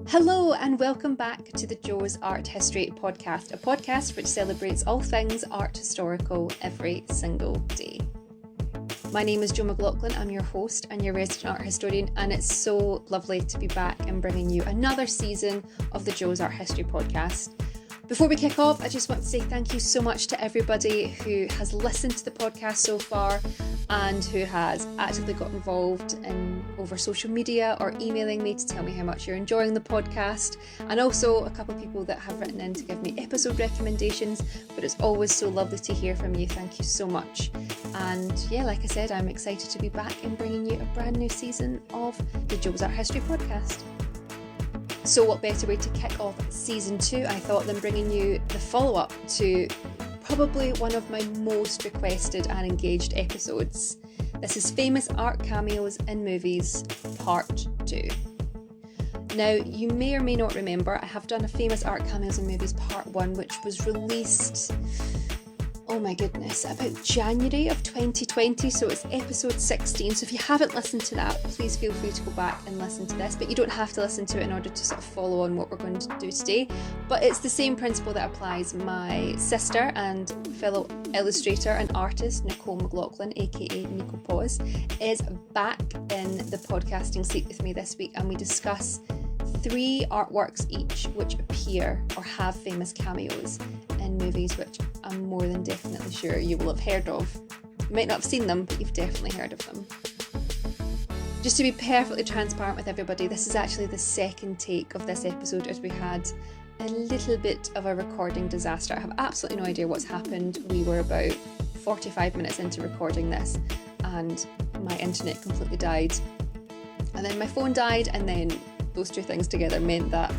Hello and welcome back to the Jo's Art History podcast, a podcast which celebrates all things art historical every single day. My name is Jo McLaughlin, I'm your host and your resident art historian, and it's so lovely to be back and bringing you another season of the Jo's Art History podcast. Before we kick off, I just want to say thank you so much to everybody who has listened to the podcast so far and who has actively got involved over social media or emailing me to tell me how much you're enjoying the podcast, and also a couple of people that have written in to give me episode recommendations. But it's always so lovely to hear from you. Thank you so much. And yeah, like I said, I'm excited to be back and bringing you a brand new season of the Jo's Art History podcast. So what better way to kick off season 2, I thought, than bringing you the follow-up to probably one of my most requested and engaged episodes. This is Famous Art Cameos in Movies, Part 2. Now, you may or may not remember, I have done a Famous Art Cameos in Movies Part 1, which was released, oh my goodness, about January of 2020, so it's episode 16. So if you haven't listened to that, please feel free to go back and listen to this, but you don't have to listen to it in order to sort of follow on what we're going to do today. But it's the same principle that applies. My sister and fellow illustrator and artist, Nico McLaughlin, aka Nico Paws, is back in the podcasting seat with me this week, and we discuss 3 artworks each which appear or have famous cameos in movies which I'm more than definitely sure you will have heard of. You might not have seen them, but you've definitely heard of them. Just to be perfectly transparent with everybody, this is actually the second take of this episode, as we had a little bit of a recording disaster. I have absolutely no idea what's happened. We were about 45 minutes into recording this and my internet completely died, and then my phone died, and then those two things together meant that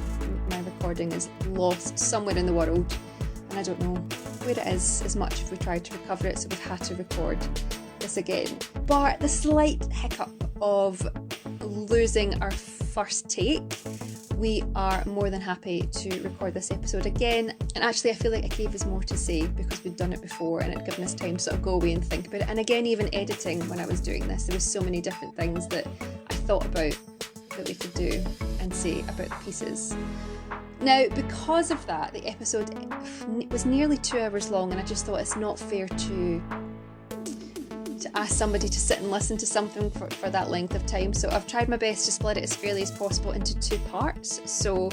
my recording is lost somewhere in the world, and I don't know where it is as much if we tried to recover it, so we've had to record this again. But the slight hiccup of losing our first take, we are more than happy to record this episode again. And actually I feel like it gave us more to say because we'd done it before and it'd given us time to sort of go away and think about it. And again, even editing when I was doing this, there was so many different things that I thought about that we could do and say about the pieces. Now, because of that, the episode was nearly 2 hours long, and I just thought it's not fair to ask somebody to sit and listen to something for that length of time. So I've tried my best to split it as fairly as possible into 2 parts. So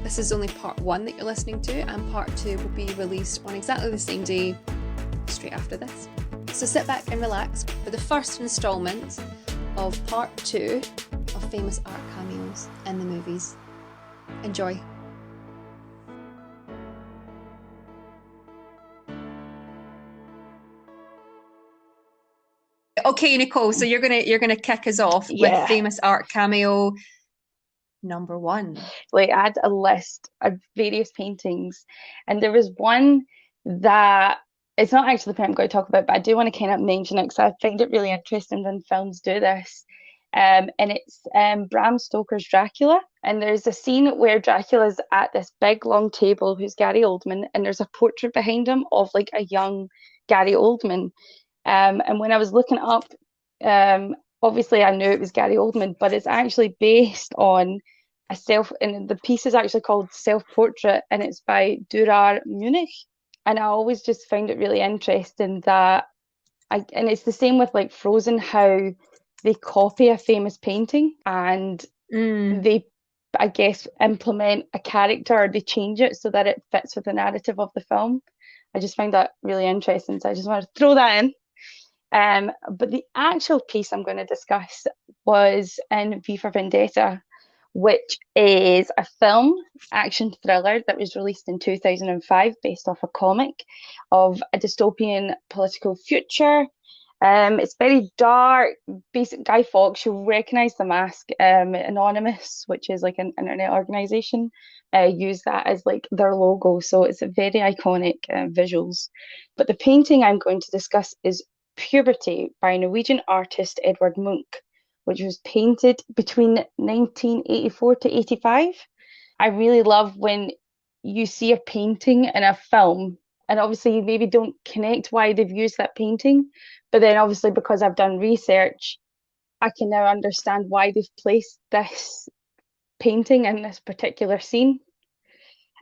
this is only part 1 that you're listening to, and part 2 will be released on exactly the same day, straight after this. So sit back and relax for the first instalment of part 2 of Famous Art Cameos in the movies. Enjoy. Okay, Nicole, so you're gonna kick us off with Famous Art Cameo number 1. Like, I had a list of various paintings, and there was one that it's not actually the point I'm going to talk about, but I do want to kind of mention it because I find it really interesting when films do this. And it's Bram Stoker's Dracula, and there's a scene where Dracula's at this big long table, who's Gary Oldman, and there's a portrait behind him of like a young Gary Oldman. And when I was looking up, obviously I knew it was Gary Oldman, but it's actually based on and the piece is actually called Self-Portrait, and it's by Durer Munich. And I always just found it really interesting that, and it's the same with like Frozen, how they copy a famous painting and they, I guess, implement a character, or they change it so that it fits with the narrative of the film. I just find that really interesting, so I just wanted to throw that in. But the actual piece I'm going to discuss was in V for Vendetta, which is a film action thriller that was released in 2005 based off a comic of a dystopian political future. It's very dark. Basic Guy Fawkes, you'll recognise the mask. Anonymous, which is like an internet organisation, use that as like their logo, so it's a very iconic visuals. But the painting I'm going to discuss is Puberty by Norwegian artist Edvard Munch, which was painted between 1984 to 85. I really love when you see a painting in a film, and obviously you maybe don't connect why they've used that painting, but then obviously because I've done research, I can now understand why they've placed this painting in this particular scene.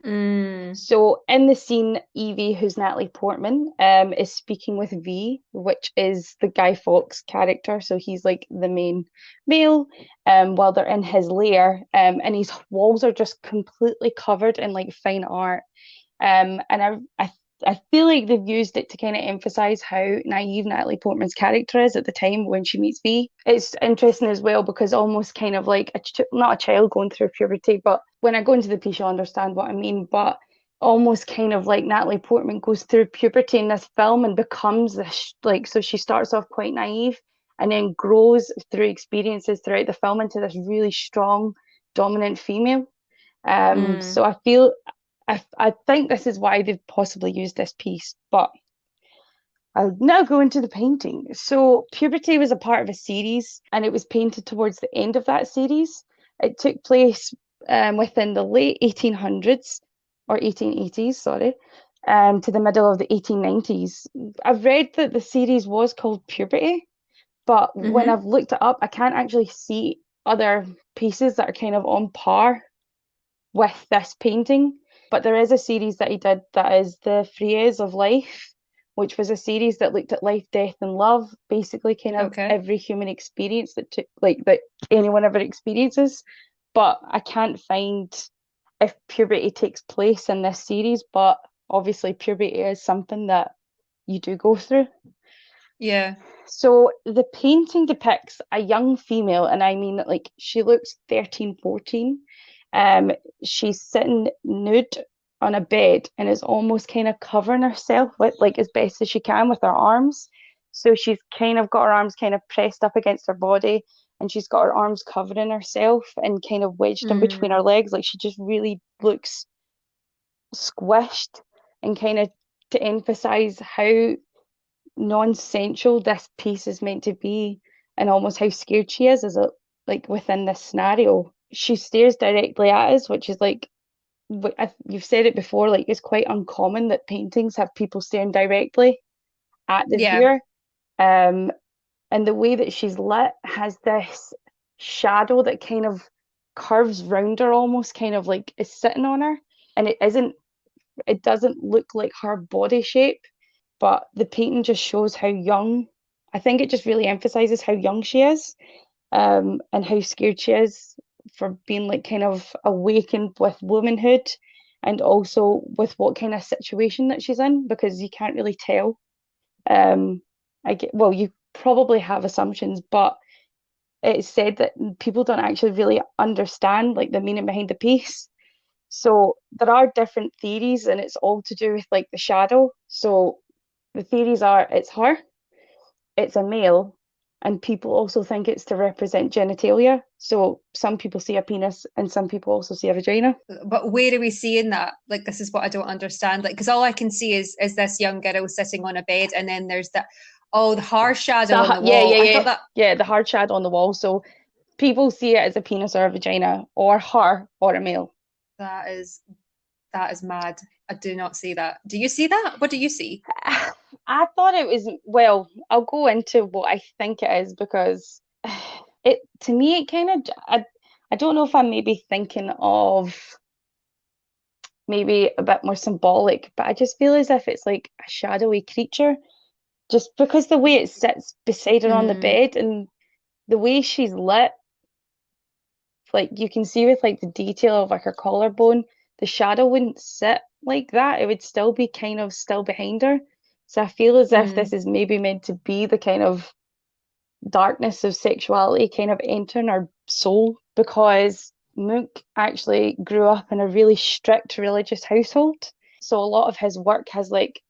Mm. So in the scene, Evie, who's Natalie Portman, is speaking with V, which is the Guy Fawkes character. So he's like the main male, while they're in his lair, and his walls are just completely covered in like fine art. And I feel like they've used it to kind of emphasize how naive Natalie Portman's character is at the time when she meets V. It's interesting as well because almost kind of like not a child going through puberty, but when I go into the piece, you'll understand what I mean. But almost kind of like Natalie Portman goes through puberty in this film and becomes this like, so she starts off quite naive and then grows through experiences throughout the film into this really strong, dominant female. Mm. So I feel I think this is why they've possibly used this piece, but I'll now go into the painting. So Puberty was a part of a series and it was painted towards the end of that series. It took place within the late 1800s or 1880s, sorry, to the middle of the 1890s. I've read that the series was called Puberty, but when Mm-hmm. I've looked it up, I can't actually see other pieces that are kind of on par with this painting. But there is a series that he did that is The Frieze of Life, which was a series that looked at life, death, and love, basically kind of Okay. every human experience that took like that anyone ever experiences. But I can't find if puberty takes place in this series, but obviously puberty is something that you do go through. Yeah. So the painting depicts a young female, and I mean like she looks 13, 14. Um, she's sitting nude on a bed and is almost kind of covering herself with like as best as she can with her arms. So she's kind of got her arms kind of pressed up against her body and she's got her arms covering herself and kind of wedged in between Mm. her legs. Like she just really looks squished and kind of to emphasize how non-sensual this piece is meant to be and almost how scared she is as a like within this scenario. She stares directly at us, which is like you've said it before, like it's quite uncommon that paintings have people staring directly at the Yeah. viewer. Um, and the way that she's lit has this shadow that kind of curves round her almost kind of like is sitting on her. And it doesn't look like her body shape, but the painting just shows how young, I think it just really emphasizes how young she is, and how scared she is for being like kind of awakened with womanhood and also with what kind of situation that she's in because you can't really tell. Um, well, you probably have assumptions, but it's said that people don't actually really understand like the meaning behind the piece. So there are different theories, and it's all to do with like the shadow. So the theories are it's her, it's a male, and people also think it's to represent genitalia. So some people see a penis and some people also see a vagina. But where are we seeing that? Like, this is what I don't understand. Like, because all I can see is this young girl sitting on a bed, and then there's that, oh, the harsh shadow on the Yeah, wall. yeah, I thought yeah. that Yeah, the hard shadow on the wall. So people see it as a penis or a vagina or her or a male. that is that is mad. I do not see that. Do you see that? What do you see? I thought it was, well, I'll go into what I think it is because it to me it kind of I don't know if I'm maybe thinking of maybe a bit more symbolic, but I just feel as if it's like a shadowy creature just because the way it sits beside her on the Mm, bed and the way she's lit, like you can see with like the detail of like her collarbone, the shadow wouldn't sit like that. It would still be kind of still behind her. So I feel as if this mm, is maybe meant to be the kind of darkness of sexuality kind of entering our soul because Munch actually grew up in a really strict religious household. So a lot of his work has like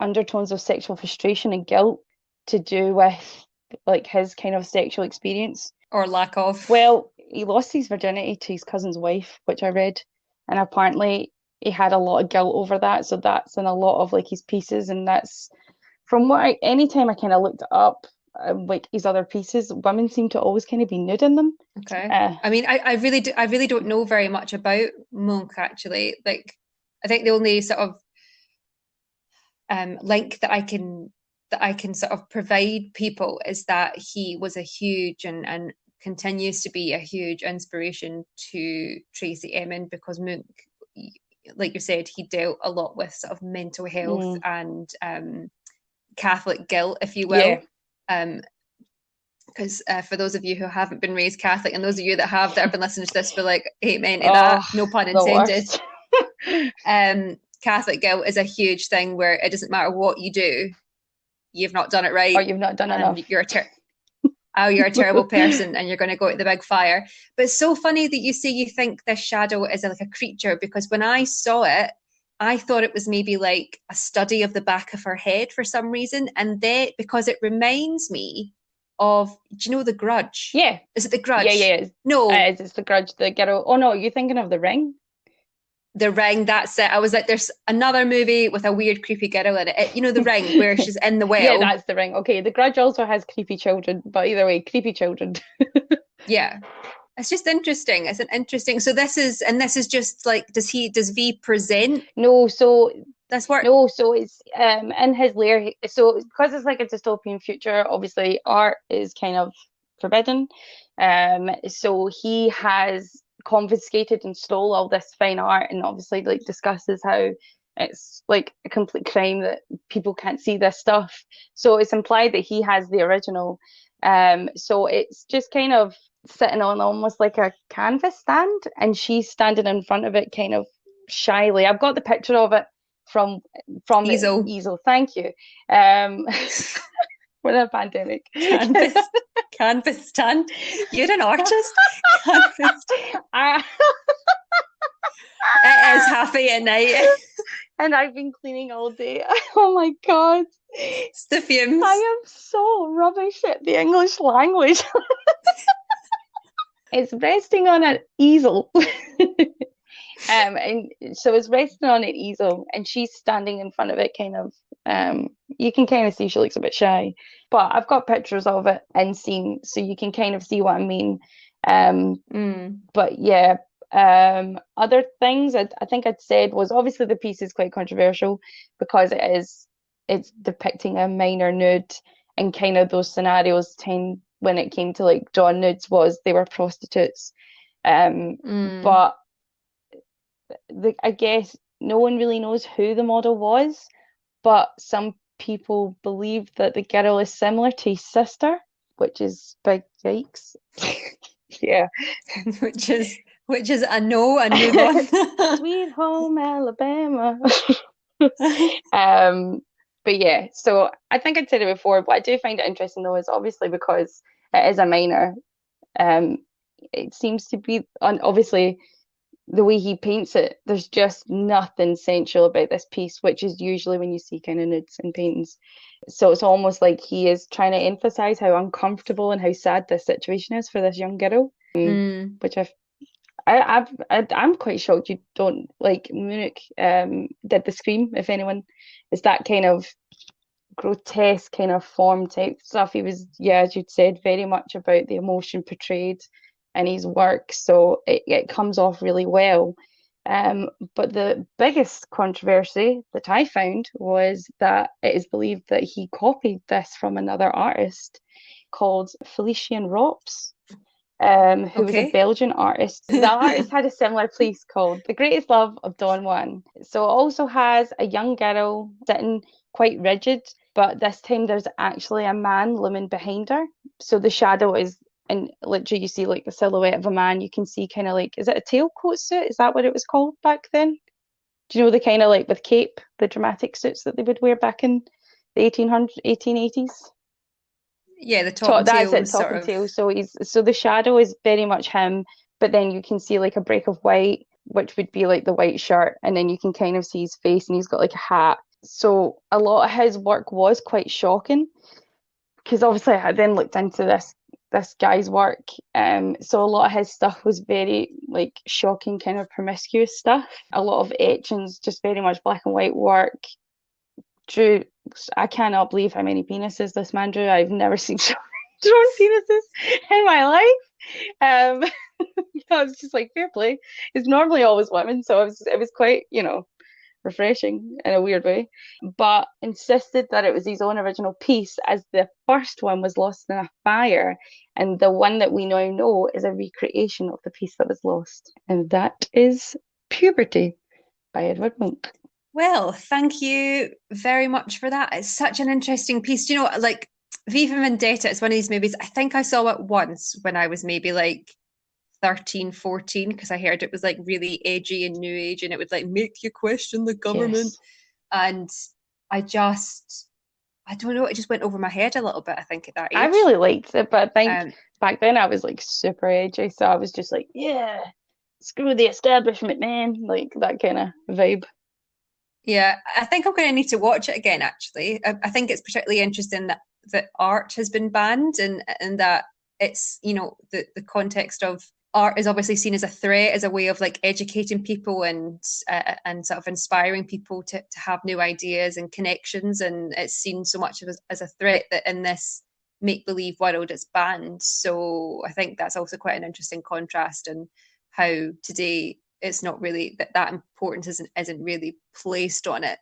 undertones of sexual frustration and guilt to do with like his kind of sexual experience. or lack of. Well, he lost his virginity to his cousin's wife, which I read, and apparently he had a lot of guilt over that. So that's in a lot of like his pieces, and that's from what anytime I kind of looked up, like his other pieces, women seem to always kind of be nude in them. Okay. Uh, I mean, I really don't know very much about Monk actually. Like, I think the only sort of link that I can sort of provide people is that he was a huge and continues to be a huge inspiration to Tracy Emin, because Munch, like you said, he dealt a lot with sort of mental health and Catholic guilt, if you will. Because for those of you who haven't been raised Catholic, and those of you that have been listening to this for like amen to that, no pun intended. Catholic guilt is a huge thing where it doesn't matter what you do, you've not done it right, or you've not done enough. You're a terrible person, and you're going to go to the big fire. But it's so funny that you say you think this shadow is like a creature, because when I saw it, I thought it was maybe like a study of the back of her head for some reason, and then because it reminds me of, do you know The Grudge? Yeah. Is it The Grudge? Yeah. No. It's The Grudge. The girl. Oh no, you're thinking of The Ring? The Ring, that's it. I was like, there's another movie with a weird, creepy girl in it. You know, The Ring, where she's in the well. Yeah, that's The Ring. Okay, The Grudge also has creepy children, but either way, creepy children. Yeah. It's just interesting. It's an interesting. So this is just like, does V present? No, so that's what. No, so it's in his lair. So because it's like a dystopian future, obviously art is kind of forbidden. So he has confiscated and stole all this fine art, and obviously like discusses how it's like a complete crime that people can't see this stuff. So it's implied that he has the original. So it's just kind of sitting on almost like a canvas stand, and she's standing in front of it kind of shyly. I've got the picture of it from easel. The easel. Thank you. We're in a pandemic. Canvas stand. You're an artist. Canvas. It is 8:30 at night. And I've been cleaning all day. Oh my God. It's the fumes. I am so rubbish at the English language. It's resting on an easel. And so it's resting on an easel, and she's standing in front of it kind of, you can kind of see she looks a bit shy, but I've got pictures of it and seen, so you can kind of see what I mean. But yeah, other things I think I'd said was, obviously the piece is quite controversial because it's depicting a minor nude, and kind of those scenarios when it came to like drawing nudes was they were prostitutes. But I guess no one really knows who the model was, but some people believe that the girl is similar to his sister, which is big yikes. Yeah. which is a no, and move on. Sweet home Alabama. But yeah, so I think I'd said it before, but I do find it interesting though, is obviously because it is a minor. It seems to be, obviously the way he paints it, there's just nothing sensual about this piece, which is usually when you see kind of nudes in paintings. So it's almost like he is trying to emphasize how uncomfortable and how sad this situation is for this young girl, which I'm quite shocked you don't like. Munich did the Scream, if anyone, is that kind of grotesque kind of form type stuff. He was, yeah, as you'd said, very much about the emotion portrayed in his work, so it comes off really well. But the biggest controversy that I found was that it is believed that he copied this from another artist called Felician Rops, who was a Belgian artist. The artist had a similar piece called The Greatest Love of Don Juan. So it also has a young girl sitting quite rigid, but this time there's actually a man looming behind her. So the shadow is, and literally you see like the silhouette of a man. You can see kind of like, is it a tailcoat suit? Is that what it was called back then? Do you know the kind of like with cape, the dramatic suits that they would wear back in the 1880s? Yeah, the top and tail. That's it, top and tail. So the shadow is very much him, but then you can see like a break of white, which would be like the white shirt, and then you can kind of see his face, and he's got like a hat. So a lot of his work was quite shocking, because obviously I then looked into this guy's work. So a lot of his stuff was very like shocking, kind of promiscuous stuff. A lot of etchings, just very much black and white work. Drew, I cannot believe how many penises this man drew. I've never seen drawn penises in my life. I was just like, fair play. It's normally always women, so it was quite, refreshing in a weird way, but insisted that it was his own original piece, as the first one was lost in a fire, and the one that we now know is a recreation of the piece that was lost, and that is Puberty by Edward Munch. Well, thank you very much for that. It's such an interesting piece. Do you know, like V for Vendetta is one of these movies. I think I saw it once when I was maybe like 13, 14, because I heard it was like really edgy and new age and it would like make you question the government. Yes. And I don't know, it just went over my head a little bit, I think, at that age. I really liked it, but I think back then I was like super edgy, so I was just like, yeah, screw the establishment, man, like that kind of vibe. Yeah, I think I'm going to need to watch it again, actually. I think it's particularly interesting that art has been banned and that it's, you know, the context of art is obviously seen as a threat, as a way of like educating people and sort of inspiring people to have new ideas and connections. And it's seen so much as a threat that in this make-believe world it's banned. So I think that's also quite an interesting contrast, and how today it's not really that importance isn't really placed on it,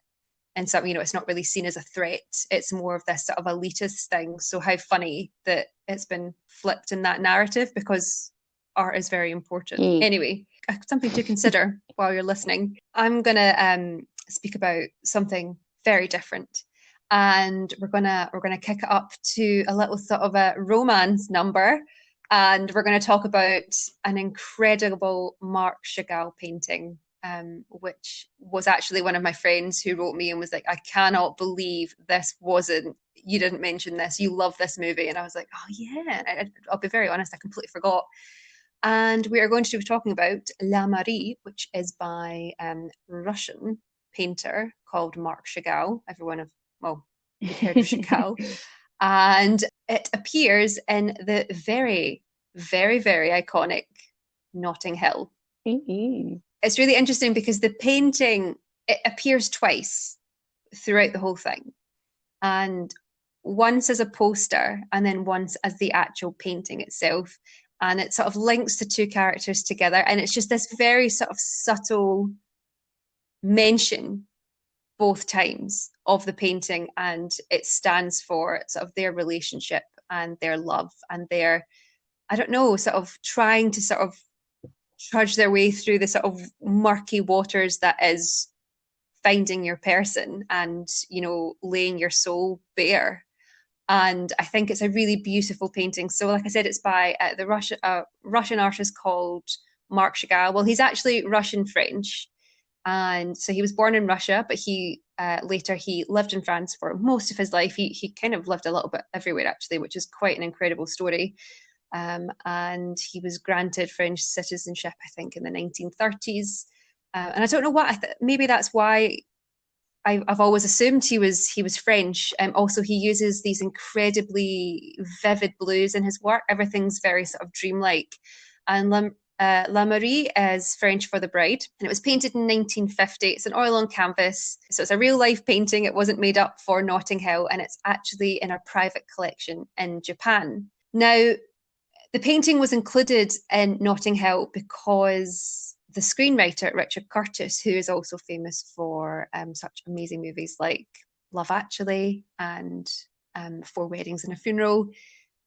and something, you know, it's not really seen as a threat. It's more of this sort of elitist thing. So how funny that it's been flipped in that narrative, because art is very important. Anyway, something to consider while you're listening. I'm gonna speak about something very different, and we're gonna kick it up to a little sort of a romance number. And we're going to talk about an incredible Marc Chagall painting, which was actually one of my friends who wrote me and was like, I cannot believe you didn't mention this. You love this movie. And I was like, oh yeah. I'll be very honest, I completely forgot. And we are going to be talking about La Marie, which is by a Russian painter called Marc Chagall. You've heard of Chagall. And it appears in the very, very, very iconic Notting Hill. It's really interesting because the painting, it appears twice throughout the whole thing. And once as a poster and then once as the actual painting itself. And it sort of links the two characters together. And it's just this very sort of subtle mention both times of the painting, and it stands for sort of their relationship and their love and their, I don't know, sort of trying to sort of trudge their way through the sort of murky waters that is finding your person and, you know, laying your soul bare. And I think it's a really beautiful painting. So like I said, it's by the Russian artist called Marc Chagall. Well, he's actually Russian-French. And so he was born in Russia, but he later he lived in France for most of his life. He kind of lived a little bit everywhere, actually, which is quite an incredible story. And he was granted French citizenship, I think, in the 1930s. And I don't know what, maybe that's why I've always assumed he was French. Also, he uses these incredibly vivid blues in his work. Everything's very sort of dreamlike. And La Marie is French for the bride, and it was painted in 1950. It's an oil on canvas, so it's a real life painting. It wasn't made up for Notting Hill, and it's actually in a private collection in Japan. Now, the painting was included in Notting Hill because the screenwriter Richard Curtis, who is also famous for such amazing movies like Love Actually and Four Weddings and a Funeral,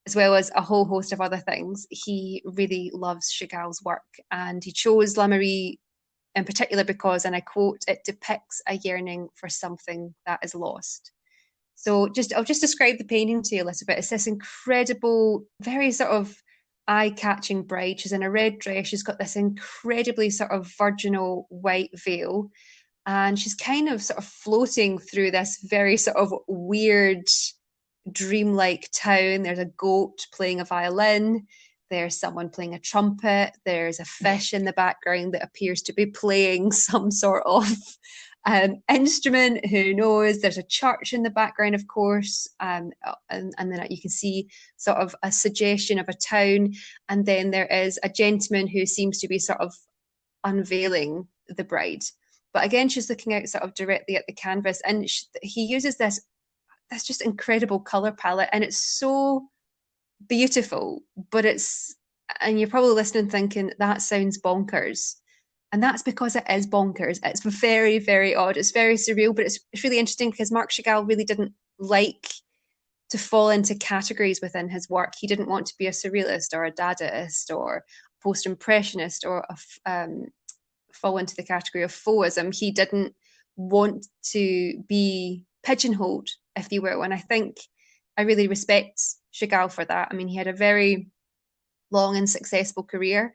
as well as a whole host of other things, he really loves Chagall's work. And he chose La Marie in particular because, and I quote, it depicts a yearning for something that is lost. So I'll just describe the painting to you a little bit. It's this incredible, very sort of eye-catching bride. She's in a red dress. She's got this incredibly sort of virginal white veil. And she's kind of sort of floating through this very sort of weird, dreamlike town. There's a goat playing a violin. There's someone playing a trumpet. There's a fish in the background that appears to be playing some sort of instrument. Who knows? There's a church in the background, of course, and then you can see sort of a suggestion of a town. And then there is a gentleman who seems to be sort of unveiling the bride. But again, she's looking out sort of directly at the canvas, and he uses this just incredible color palette, and it's so beautiful. But and you're probably listening thinking that sounds bonkers. And that's because it is bonkers. It's very, very odd. It's very surreal, but it's really interesting because Marc Chagall really didn't like to fall into categories within his work. He didn't want to be a surrealist or a Dadaist or a post-impressionist or fall into the category of fauvism. He didn't want to be pigeonholed, if you will. And I think I really respect Chagall for that. I mean, he had a very long and successful career.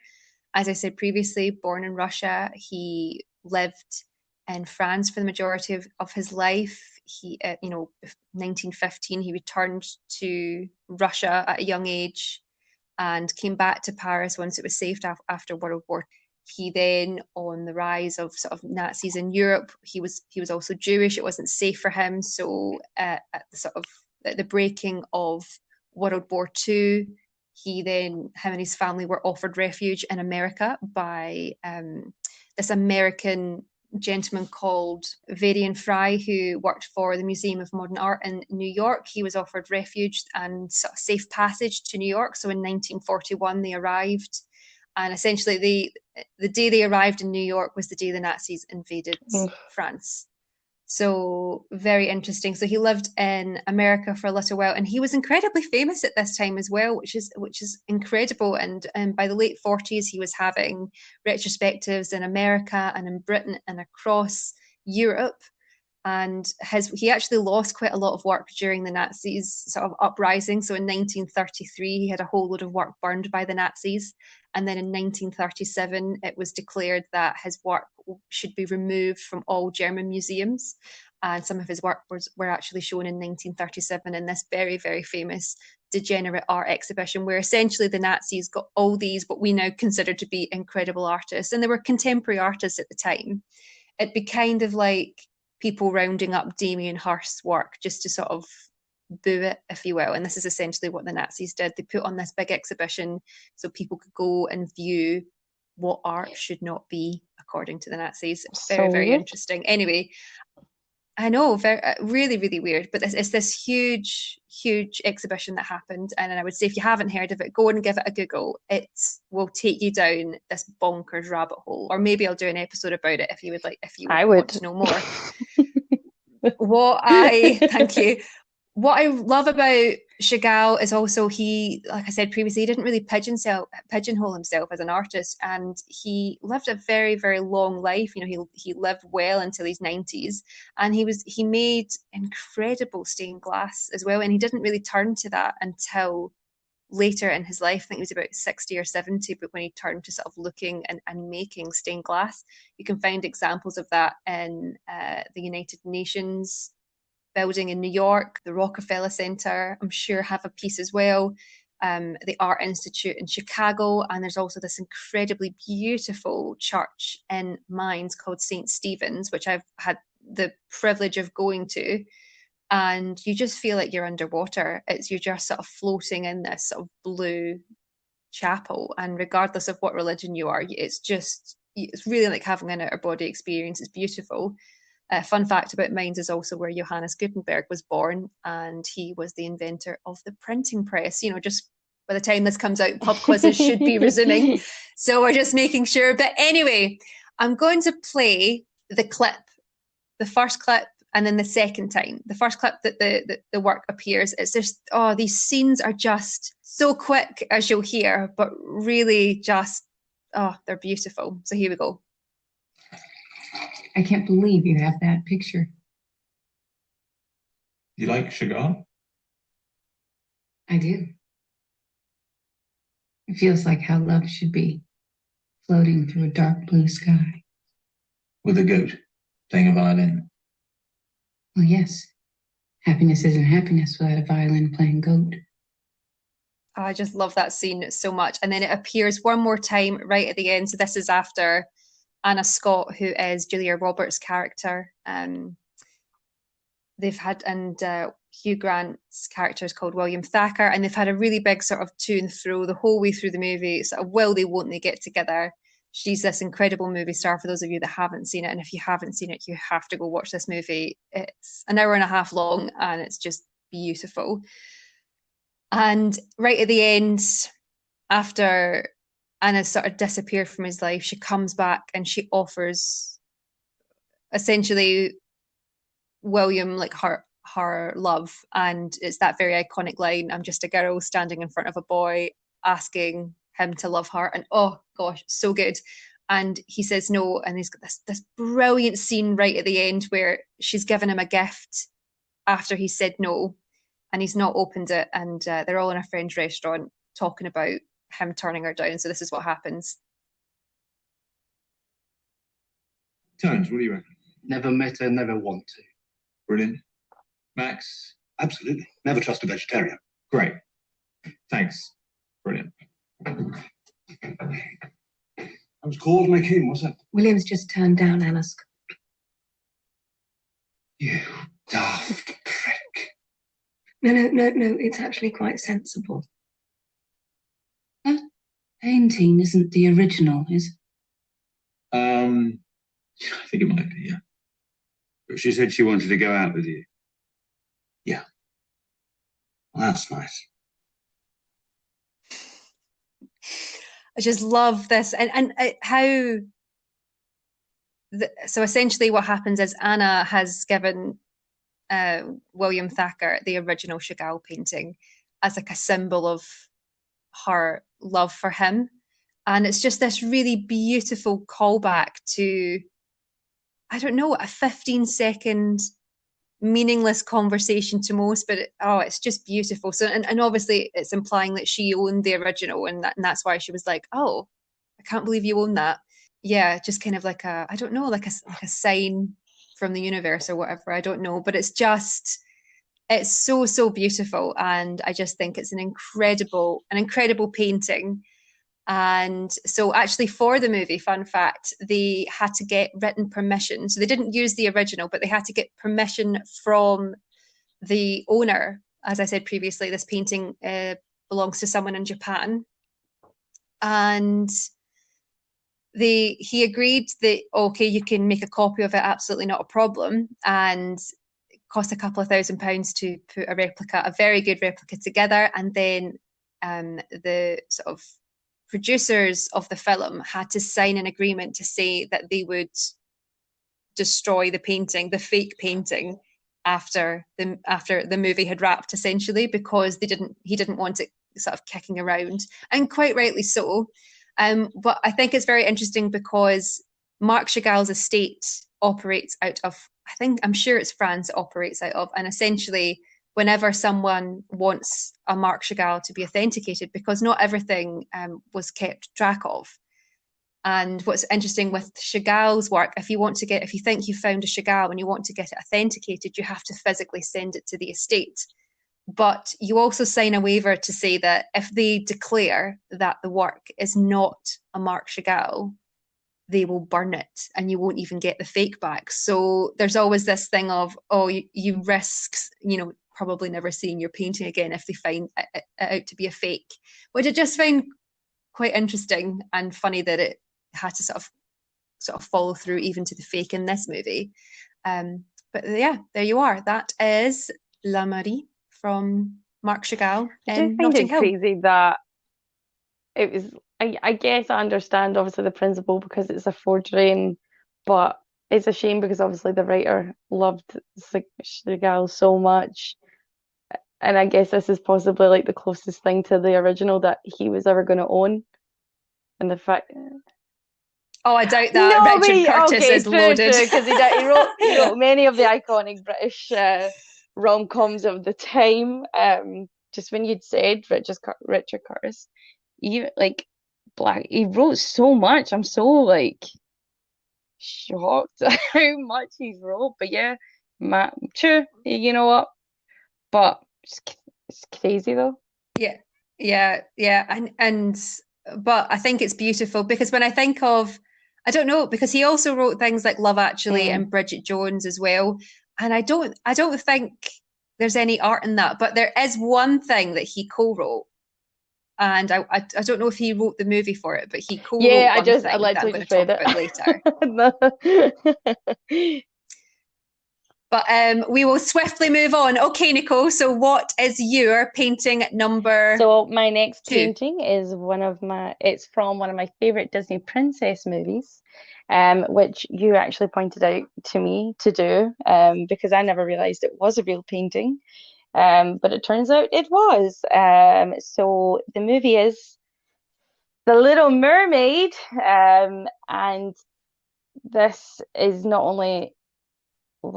As I said previously, born in Russia, he lived in France for the majority of his life. He, 1915, he returned to Russia at a young age and came back to Paris once it was safe after World War. He then, on the rise of sort of Nazis in Europe, he was also Jewish. It wasn't safe for him. So at the breaking of World War II, him and his family were offered refuge in America by this American gentleman called Varian Fry, who worked for the Museum of Modern Art in New York. He was offered refuge and sort of safe passage to New York. So in 1941, they arrived. And essentially, the day they arrived in New York was the day the Nazis invaded France. So very interesting. So he lived in America for a little while, and he was incredibly famous at this time as well, which is incredible. And by the late 40s, he was having retrospectives in America and in Britain and across Europe. And he actually lost quite a lot of work during the Nazis' sort of uprising. So in 1933, he had a whole load of work burned by the Nazis. And then in 1937, it was declared that his work should be removed from all German museums. And some of his work were actually shown in 1937 in this very, very famous degenerate art exhibition, where essentially the Nazis got all these, what we now consider to be incredible artists. And they were contemporary artists at the time. It'd be kind of like people rounding up Damien Hirst's work just to sort of boo it, if you will. And this is essentially what the Nazis did. They put on this big exhibition so people could go and view what art should not be, according to the Nazis. Very, So very weird. interesting. Anyway, I know, very, really, really weird. But it's this huge, huge exhibition that happened. And I would say if you haven't heard of it, go and give it a Google. It will take you down this bonkers rabbit hole. Or maybe I'll do an episode about it if you would want to know more. Thank you. What I love about Chagall is also he, like I said previously, he didn't really pigeonhole himself as an artist, and he lived a very, very long life. You know, he lived well until his 90s, and he made incredible stained glass as well, and he didn't really turn to that until later in his life. I think he was about 60 or 70, but when he turned to sort of looking and making stained glass, you can find examples of that in the United Nations building in New York, the Rockefeller Center, I'm sure, have a piece as well. The Art Institute in Chicago, and there's also this incredibly beautiful church in Mainz called St. Stephen's, which I've had the privilege of going to. And you just feel like you're underwater. You're just sort of floating in this sort of blue chapel, and regardless of what religion you are, it's really like having an outer body experience. It's beautiful. Fun fact about Mainz is also where Johannes Gutenberg was born, and he was the inventor of the printing press. You know, just by the time this comes out, pub quizzes should be resuming. So we're just making sure. But anyway, I'm going to play the first clip, and then the second time. The first clip that the work appears, it's just, these scenes are just so quick, as you'll hear, but really just, they're beautiful. So here we go. I can't believe you have that picture. You like Chagall? I do. It feels like how love should be, floating through a dark blue sky. With a goat, playing a violin. Well, yes. Happiness isn't happiness without a violin playing goat. I just love that scene so much. And then it appears one more time right at the end. So this is after Anna Scott, who is Julia Roberts' character. They've had, and Hugh Grant's character is called William Thacker, and they've had a really big sort of to and fro the whole way through the movie. Sort of will they, won't they get together? She's this incredible movie star for those of you that haven't seen it. And if you haven't seen it, you have to go watch this movie. It's an hour and a half long, and it's just beautiful. And right at the end, after Anna sort of disappeared from his life. She comes back and she offers essentially William like her love, and it's that very iconic line, "I'm just a girl standing in front of a boy asking him to love her," and oh gosh, so good. And he says no, and he's got this brilliant scene right at the end where she's given him a gift after he said no, and he's not opened it, and they're all in a French restaurant talking about him turning her down. So this is what happens. Tones, what do you reckon? Never met her, never want to. Brilliant. Max? Absolutely. Never trust a vegetarian. Great. Thanks. Brilliant. I was called, my king, was it? William's just turned down Anna's. You daft prick. No, it's actually quite sensible. That painting isn't the original, is it? I think it might be, yeah. But she said she wanted to go out with you. Yeah. Well, that's nice. I just love this, and how. So essentially, what happens is Anna has given William Thacker the original Chagall painting as like a symbol of her love for him, and it's just this really beautiful callback to, I don't know, a 15-second meaningless conversation to most, but it's just beautiful. So, and obviously it's implying that she owned the original, and that's why she was like, oh, I can't believe you own that. Yeah, just kind of like a, I don't know, like a sign from the universe or whatever, I don't know, but it's so beautiful, and I just think it's an incredible painting. And so actually for the movie, fun fact, they had to get written permission. So they didn't use the original, but they had to get permission from the owner. As I said previously, this painting belongs to someone in Japan. And he agreed that, okay, you can make a copy of it, absolutely not a problem. And it cost a couple of £1,000 to put a very good replica together. And then the sort of producers of the film had to sign an agreement to say that they would destroy the fake painting, after the movie had wrapped, essentially, because he didn't want it sort of kicking around, and quite rightly so. But I think it's very interesting because Marc Chagall's estate operates out of, I'm sure it's France it operates out of, and essentially whenever someone wants a Marc Chagall to be authenticated, because not everything was kept track of. And what's interesting with Chagall's work, if you think you found a Chagall and you want to get it authenticated, you have to physically send it to the estate. But you also sign a waiver to say that if they declare that the work is not a Marc Chagall, they will burn it and you won't even get the fake back. So there's always this thing of, you risk, probably never seeing your painting again if they find it out to be a fake, which I just find quite interesting and funny that it had to sort of follow through even to the fake in this movie. But yeah, there you are. That is La Marie from Marc Chagall in Notting Hill. Crazy that it was. I guess I understand obviously the principle because it's a forgery, but it's a shame because obviously the writer loved Chagall so much. And I guess this is possibly like the closest thing to the original that he was ever going to own. And the fact... Oh, I doubt that. No, Richard Curtis is loaded. Because he wrote many of the iconic British rom-coms of the time. Just when you'd said Richard Curtis, he wrote so much. I'm so shocked at how much he's wrote. But yeah, true. You know what? But it's crazy though. Yeah. But I think it's beautiful because when I think of, I don't know, because he also wrote things like Love Actually and Bridget Jones as well, and I don't think there's any art in that, but there is one thing that he co-wrote, and I don't know if he wrote the movie for it, but he co-wrote one thing that I'm going to talk about later. But we will swiftly move on. Okay, Nicole, so what is your painting number So my next 2? painting is it's from one of my favorite Disney princess movies, which you actually pointed out to me to do, because I never realized it was a real painting. But it turns out it was. So the movie is The Little Mermaid, and this is not only,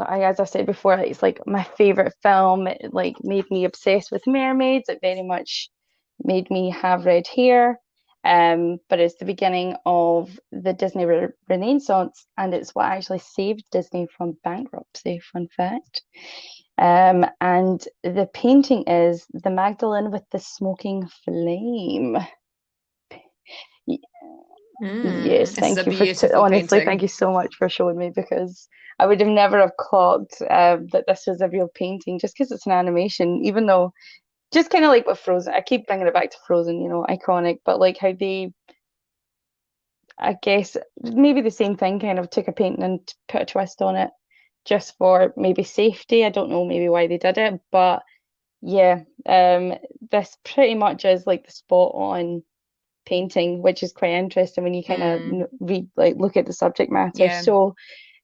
as I said before, it's like my favorite film. It like made me obsessed with mermaids. It very much made me have red hair. But it's the beginning of the Disney Renaissance, and it's what actually saved Disney from bankruptcy, fun fact. And the painting is the Magdalene with the smoking flame. Yes, This is thank a you for beautiful honestly, painting. thank you so much for showing me, because I would have never have caught that this was a real painting just because it's an animation, even though just kind of like with Frozen, I keep bringing it back to Frozen, iconic, but like how they, I guess maybe the same thing, kind of took a painting and put a twist on it just for maybe safety. I don't know maybe why they did it, but yeah, this pretty much is like the spot on painting, which is quite interesting when you kind of read, like, look at the subject matter. Yeah. So,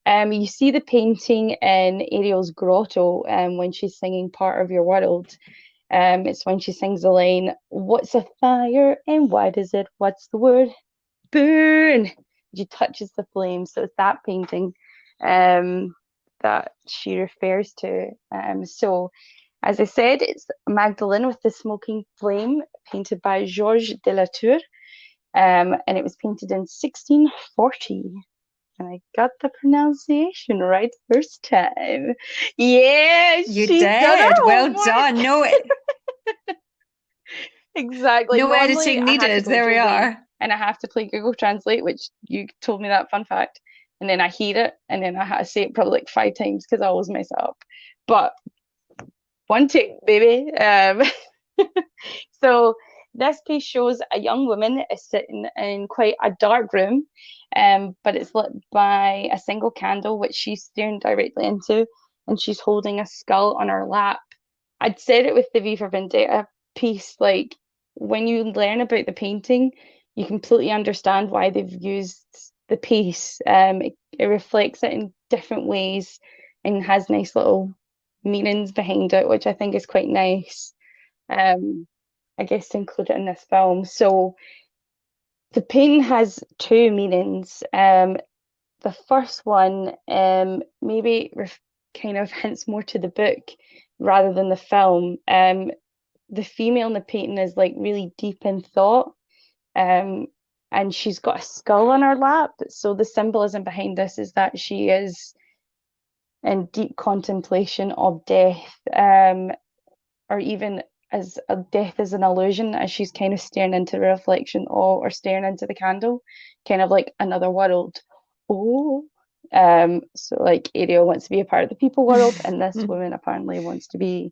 you see the painting in Ariel's grotto, when she's singing "Part of Your World." It's when she sings the line, "What's a fire and why does it? What's the word? Burn." She touches the flame, so it's that painting, that she refers to. So, as I said, it's Magdalene with the smoking flame, painted by Georges de la Tour. And it was painted in 1640. And I got the pronunciation right first time. Yeah, You she's done did. her Well homework. done. No, Exactly. no Normally, editing I have to needed. go There into we a room are. and I have to play Google Translate, which you told me that fun fact. And then I hear it, and then I have to say it probably like 5 times because I always mess it up. But one take, baby. So this piece shows a young woman is sitting in quite a dark room, but it's lit by a single candle, which she's staring directly into, and she's holding a skull on her lap. I'd said it with the V for Vendetta piece, like when you learn about the painting, you completely understand why they've used the piece. It reflects it in different ways and has nice little meanings behind it, which I think is quite nice. I guess to include it in this film. So the painting has two meanings. The first one, maybe kind of hints more to the book rather than the film. The female in the painting is like really deep in thought, and she's got a skull on her lap. So the symbolism behind this is that she is in deep contemplation of death, or even as a death is an illusion, as she's kind of staring into the reflection or staring into the candle, kind of like another world. Oh, so like Ariel wants to be a part of the people world, and this woman apparently wants to be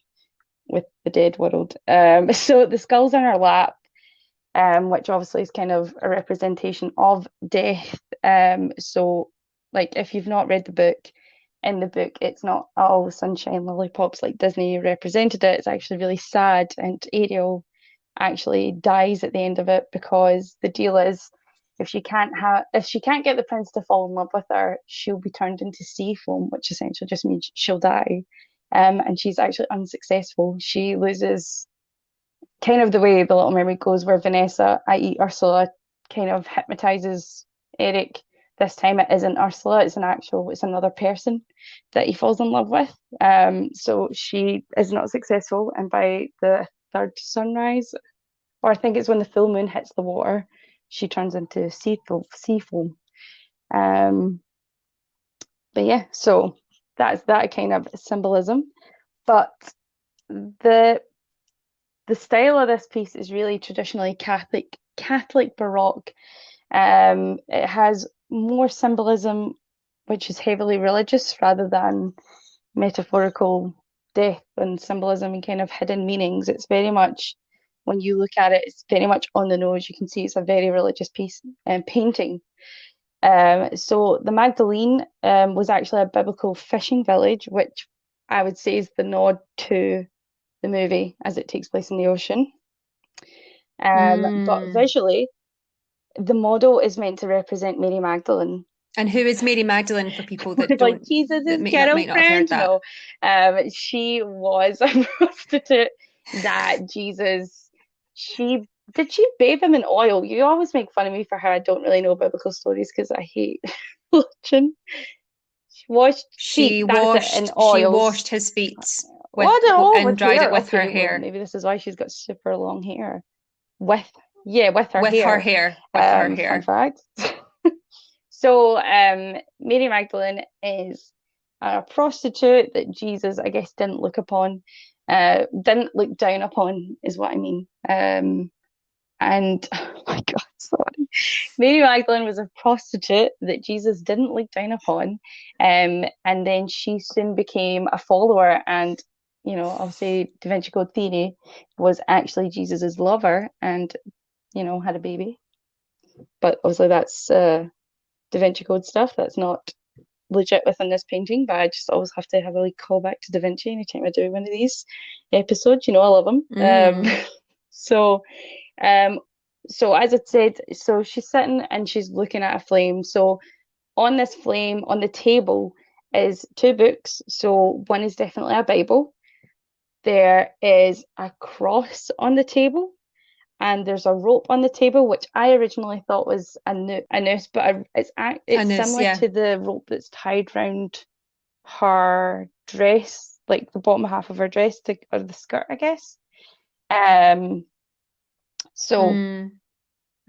with the dead world. So the skull's in her lap, which obviously is kind of a representation of death. So like if you've not read the book, in the book it's not all sunshine lollipops like Disney represented it. It's actually really sad, and Ariel actually dies at the end of it because the deal is if she can't get the prince to fall in love with her, she'll be turned into sea foam, which essentially just means she'll die. And she's actually unsuccessful. She loses, kind of the way The Little Mermaid goes, where Vanessa, i.e. Ursula, kind of hypnotizes Eric. This time it isn't Ursula, it's another person that he falls in love with. So she is not successful, and by the third sunrise, or I think it's when the full moon hits the water, she turns into sea foam. But yeah, so that's that kind of symbolism. But the style of this piece is really traditionally Catholic Baroque. It has more symbolism, which is heavily religious rather than metaphorical death and symbolism and kind of hidden meanings. It's very much, when you look at it, it's very much on the nose. You can see it's a very religious piece and painting. So the Magdalene was actually a biblical fishing village, which I would say is the nod to the movie as it takes place in the ocean. But visually, the model is meant to represent Mary Magdalene. And who is Mary Magdalene for people that Like don't Jesus' that might not have heard girlfriend? that? No, she was a prostitute that Jesus. Did she bathe him in oil? You always make fun of me for how I don't really know biblical stories because I hate religion. She washed She feet, that's it, in oils. She washed his feet Well, I don't know, and with dried hair. it with her Okay, well, hair. maybe this is why she's got super long hair. With her With hair. her hair. With her hair. Fun fact. So, Mary Magdalene is a prostitute that Jesus, I guess, didn't look didn't look down upon, is what I mean. And oh my God, sorry. Mary Magdalene was a prostitute that Jesus didn't look down upon. And then she soon became a follower, and I'll say DaVinci Code theory was actually Jesus's lover, and had a baby. But obviously that's DaVinci Code stuff. That's not legit within this painting, but I just always have to have a like callback to DaVinci anytime I do one of these episodes. I love them. So as I said, so she's sitting and she's looking at a flame. So on this flame, on the table, is two books. So one is definitely a Bible. There is a cross on the table, and there's a rope on the table, which I originally thought was a noose, but it's similar to the rope that's tied around her dress, like the bottom half of her dress, or the skirt, I guess. So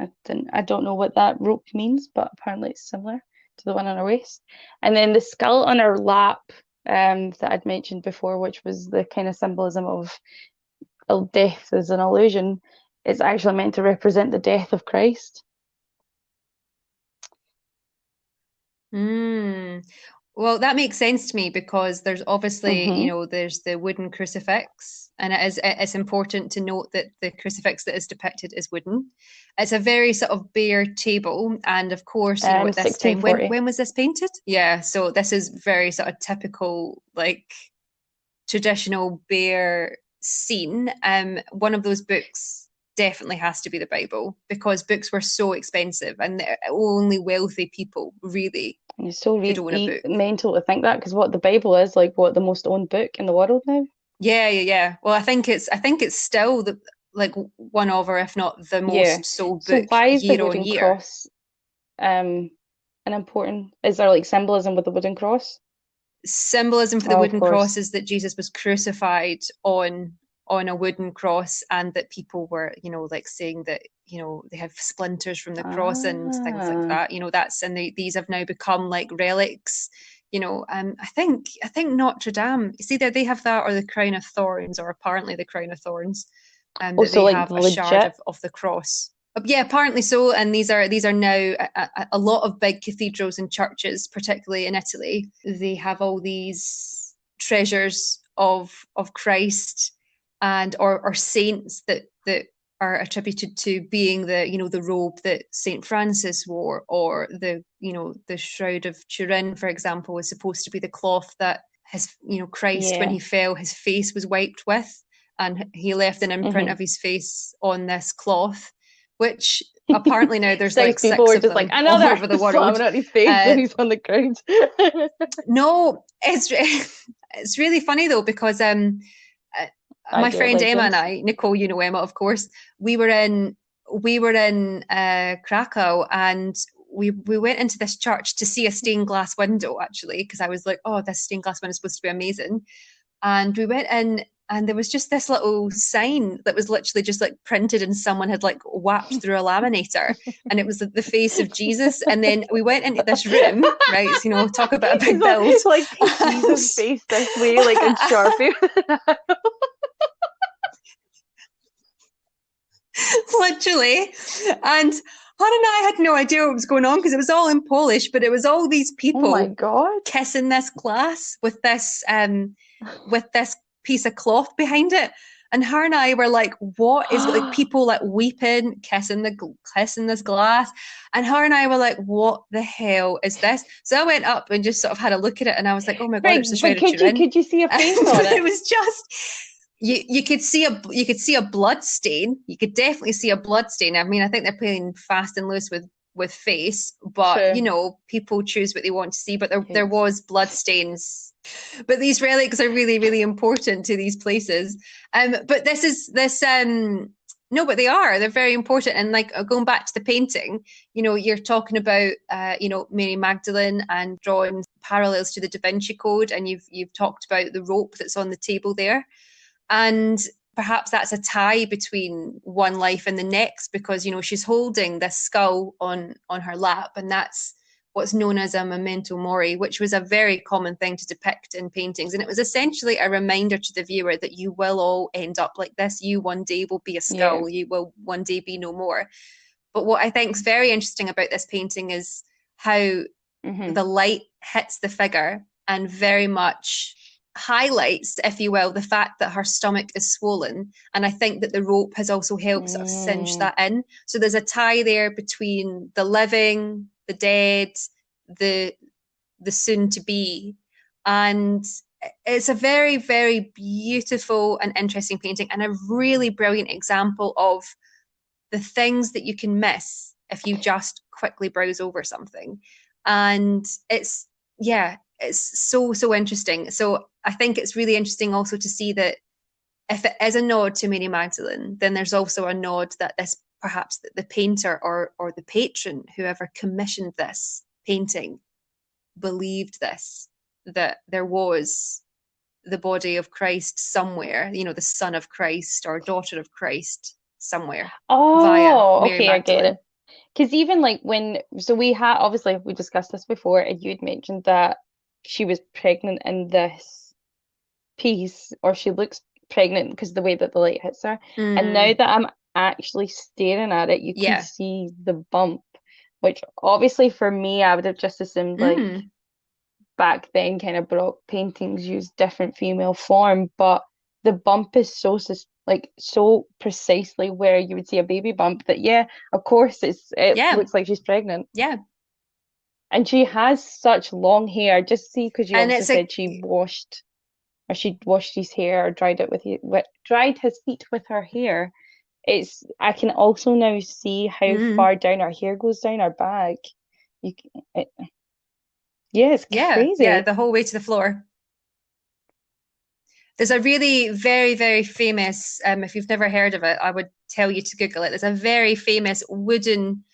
I don't know what that rope means, but apparently it's similar to the one on her waist. And then the skull on her lap, that I'd mentioned before, which was the kind of symbolism of death as an illusion, is actually meant to represent the death of Christ. Well, that makes sense to me because there's obviously, there's the wooden crucifix, and it's important to note that the crucifix that is depicted is wooden. It's a very sort of bare table, and of course, at this time, when was this painted? Yeah, so this is very sort of typical, like traditional bare scene. One of those books definitely has to be the Bible because books were so expensive and only wealthy people really. And it's so really mental to think that, because what the Bible is like, what the most owned book in the world now. Yeah. Well, I think it's still the like one of, or if not the most sold book. So why is year the wooden on year cross an important? Is there like symbolism with the wooden cross? Symbolism for the wooden cross is that Jesus was crucified on a wooden cross, and that people were, like saying that, they have splinters from the cross and things like that. That's, and these have now become like relics. I think Notre Dame, it's either they have that or the crown of thorns, or apparently the crown of thorns, that they like have a shard of the cross. Yeah, apparently so. And these are now a lot of big cathedrals and churches, particularly in Italy. They have all these treasures of Christ and or saints that are attributed to being the the robe that Saint Francis wore, or the shroud of Turin, for example, was supposed to be the cloth that his Christ when he fell, his face was wiped with, and he left an imprint of his face on this cloth, which apparently now there's like people six were of just them like another all over the world. Slamming out his face when he's on the ground. No, it's really funny though, because my friend Emma and I, Nicole, Emma, of course, we were in Krakow, and we went into this church to see a stained glass window, actually, because I was like, oh, this stained glass window is supposed to be amazing. And we went in, and there was just this little sign that was literally just like printed, and someone had like whacked through a laminator, and it was the face of Jesus. And then we went into this room, right? So, talk about a big build. It's like Jesus' face this way, like in Sharpie. Literally. And Hannah and I had no idea what was going on because it was all in Polish, but it was all these people kissing this glass with this piece of cloth behind it. And her and I were like, what is like people like weeping, kissing this glass. And her and I were like, what the hell is this? So I went up and just sort of had a look at it, and I was like, oh my God, Right, it's the but Shrouded Turin. could you see a face on It it? was just you could see a blood stain. You could definitely see a blood stain. I mean, I think they're playing fast and loose with face, but True. you know, people choose what they want to see. But there Yes. was blood stains. But these relics are really, really important to these places. But no, but they are. They're very important. And like going back to the painting, you know, you're talking about, you know, Mary Magdalene and drawing parallels to the Da Vinci Code, and you've talked about the rope that's on the table there, and perhaps that's a tie between one life and the next, because you know she's holding this skull on her lap, and that's what's known as a memento mori, which was a very common thing to depict in paintings. And it was essentially a reminder to the viewer that you will all end up like this. You one day will be a skull. You will one day be no more. But what I think is very interesting about this painting is how the light hits the figure and very much highlights, if you will, the fact that her stomach is swollen. And I think that the rope has also helped sort of cinch that in. So there's a tie there between the living, the dead, the soon to be. And it's a very, very beautiful and interesting painting, and a really brilliant example of the things that you can miss if you just quickly browse over something. And it's so interesting. So I think it's really interesting also to see that if it is a nod to Mary Magdalene, then there's also a nod that this perhaps the painter or the patron, whoever commissioned this painting, believed this, that there was the body of Christ somewhere, you know, the son of Christ or daughter of Christ somewhere. Oh, via Mary okay, I get Magdalene. it. Because even like we had, obviously we discussed this before, and you'd mentioned that she was pregnant in this piece, or she looks pregnant because the way that the light hits her. And now that I'm actually staring at it, you can see the bump, which obviously for me, I would have just assumed like back then kind of Baroque paintings used different female form, but the bump is so precisely where you would see a baby bump that of course it looks like she's pregnant. Yeah. And she has such long hair. Just see, because you also said she'd washed his hair or dried his feet with her hair. I can also now see how far down her hair goes down her back. It's crazy. Yeah, the whole way to the floor. There's a really very, very famous, if you've never heard of it, I would tell you to Google it. There's a very famous wooden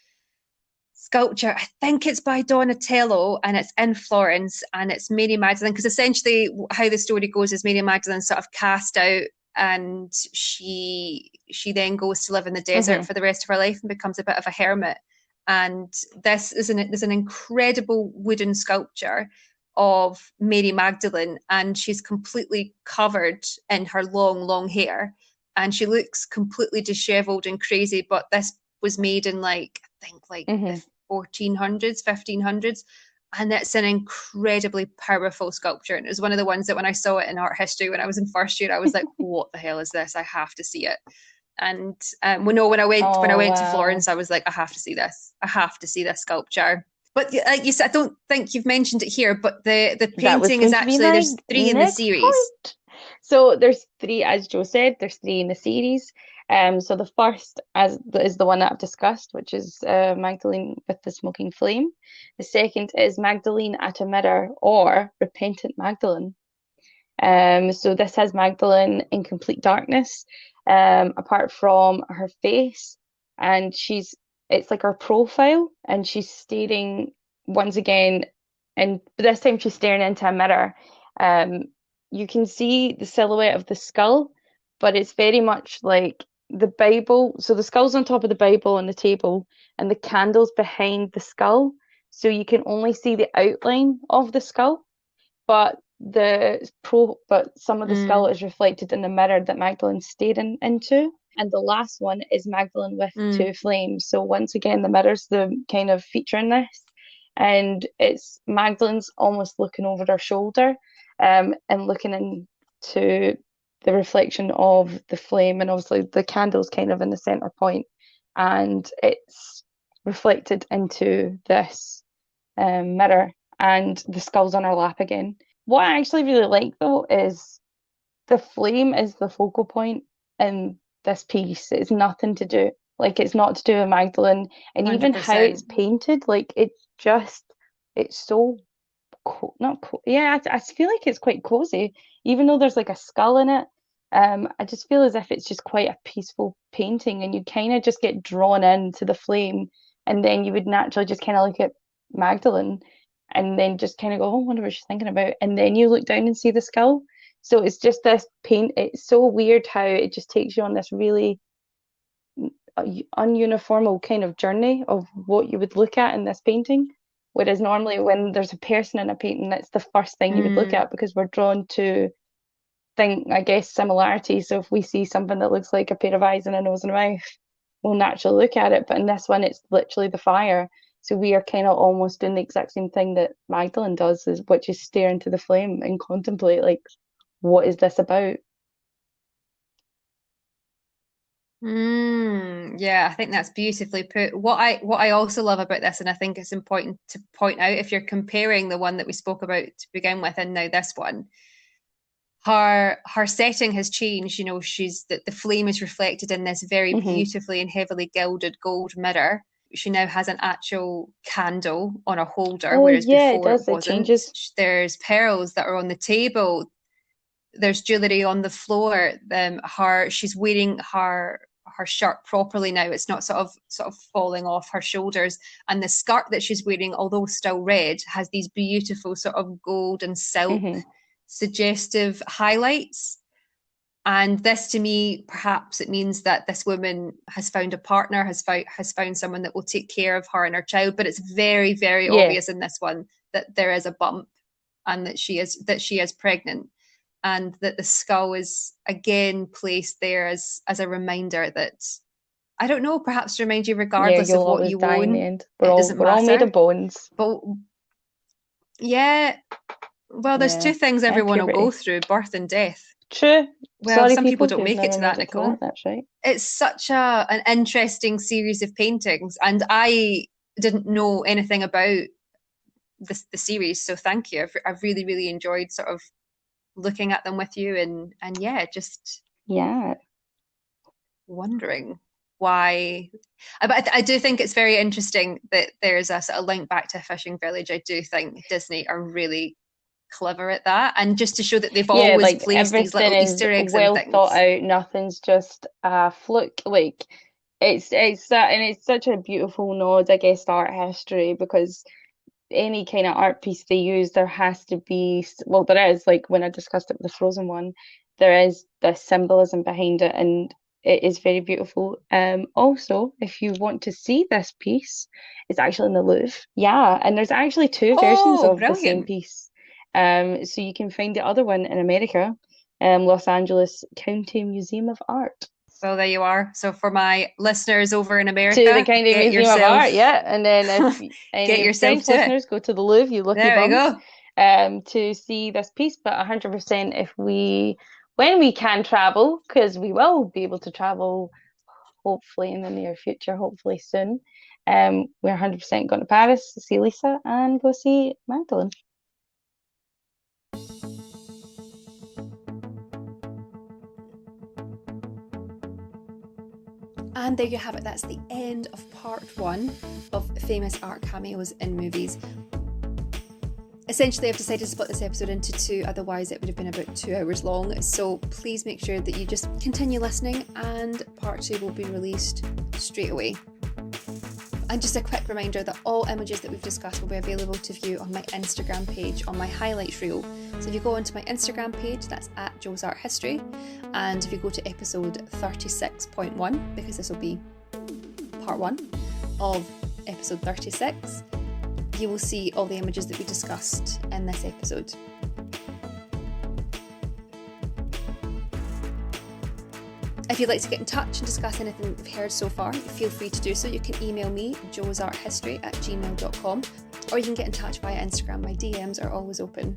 sculpture. I think it's by Donatello, and it's in Florence, and it's Mary Magdalene, because essentially how the story goes is Mary Magdalene sort of cast out, and she then goes to live in the desert for the rest of her life and becomes a bit of a hermit. And this is an incredible wooden sculpture of Mary Magdalene, and she's completely covered in her long hair, and she looks completely disheveled and crazy. But this was made in the 1400s, 1500s, and it's an incredibly powerful sculpture. And it was one of the ones that when I saw it in art history when I was in first year, I was like, what the hell is this? I have to see it. And when I went to Florence, I was like, I have to see this. I have to see this sculpture. But like you said, I don't think you've mentioned it here, but the painting is actually, there's 3 in the series. So there's 3, as Jo said, there's 3 in the series. So the first is the one that I've discussed, which is Magdalene with the smoking flame. The second is Magdalene at a mirror, or Repentant Magdalene. So this has Magdalene in complete darkness, apart from her face, and it's like her profile, and she's staring once again, and this time she's staring into a mirror. You can see the silhouette of the skull, but it's very much like the Bible. So the skull's on top of the Bible on the table, and the candle's behind the skull. So you can only see the outline of the skull, but some of the skull is reflected in the mirror that Magdalene's staring into. And the last one is Magdalene with 2 flames. So once again, the mirror's the kind of feature in this, and it's Magdalene's almost looking over her shoulder, and looking into the reflection of the flame, and obviously the candle's kind of in the center point, and it's reflected into this mirror, and the skull's on her lap again. What I actually really like though is the flame is the focal point in this piece. It's nothing to do, like, it's not to do with Magdalene, and even how 100%. it's painted, like, it's so not yeah, I feel like it's quite cozy, even though there's like a skull in it. I just feel as if it's just quite a peaceful painting, and you kind of just get drawn into the flame, and then you would naturally just kind of look at Magdalene, and then just kind of go, oh, I wonder what she's thinking about, and then you look down and see the skull. So it's just this paint. It's so weird how it just takes you on this really ununiformal kind of journey of what you would look at in this painting. Whereas normally when there's a person in a painting, that's the first thing you would look at, because we're drawn to I guess, similarities. So if we see something that looks like a pair of eyes and a nose and a mouth, we'll naturally look at it. But in this one, it's literally the fire. So we are kind of almost doing the exact same thing that Magdalene does, which is stare into the flame and contemplate, like, what is this about? Yeah, I think that's beautifully put. What I also love about this, and I think it's important to point out, if you're comparing the one that we spoke about to begin with and now this one, her setting has changed. You know, the flame is reflected in this very beautifully and heavily gilded gold mirror. She now has an actual candle on a holder, whereas before it wasn't. Changes. There's pearls that are on the table. There's jewellery on the floor. She's wearing her shirt properly now. It's not sort of falling off her shoulders. And the skirt that she's wearing, although still red, has these beautiful sort of gold and silk suggestive highlights. And this, to me, perhaps it means that this woman has found a partner, has found someone that will take care of her and her child. But it's very, very obvious in this one that there is a bump, and that she is pregnant. And that the skull is again placed there as a reminder that, I don't know, perhaps to remind you, regardless of what you own, in the end. We're all made of bones. But yeah, well, there's two things everyone will go through: birth and death. True. Well, sorry, some people don't make it to that, Nicole. That's right. It's such an interesting series of paintings, and I didn't know anything about the series, so thank you. I've really, really enjoyed sort of looking at them with you, and just wondering why. But I do think it's very interesting that there's a sort of link back to a fishing village. I do think Disney are really clever at that, and just to show that they've always placed these little Easter eggs well and things. Thought out. Nothing's just a fluke. Like, it's that, and it's such a beautiful nod, I guess, to art history, because any kind of art piece they use, there has to be, well, there is, like when I discussed it with the Frozen one, there is this symbolism behind it, and it is very beautiful. Also, if you want to see this piece, it's actually in the Louvre. Yeah, and there's actually two versions of the same piece. So you can find the other one in America, Los Angeles County Museum of Art. So there you are. So for my listeners over in America, to the County Museum of Art, and then if get yourself to listeners, go to the Louvre, you lucky there bums, we go. To see this piece. But 100%, when we can travel, because we will be able to travel, hopefully in the near future, hopefully soon, we're 100% going to Paris to see Lisa and go see Magdalene. And there you have it. That's the end of part 1 of Famous Art Cameos in Movies. Essentially, I've decided to split this episode into 2, otherwise it would have been about 2 hours long. So please make sure that you just continue listening, and part 2 will be released straight away. And just a quick reminder that all images that we've discussed will be available to view on my Instagram page on my highlights reel. So if you go onto my Instagram page, that's at Jo's Art History, and if you go to episode 36.1, because this will be part 1 of episode 36, you will see all the images that we discussed in this episode. If you'd like to get in touch and discuss anything you've heard so far, feel free to do so. You can email me, joesarthistory@gmail.com, or you can get in touch via Instagram. My DMs are always open.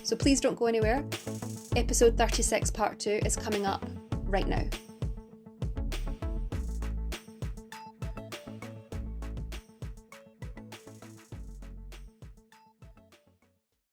So please don't go anywhere. Episode 36 Part 2 is coming up right now.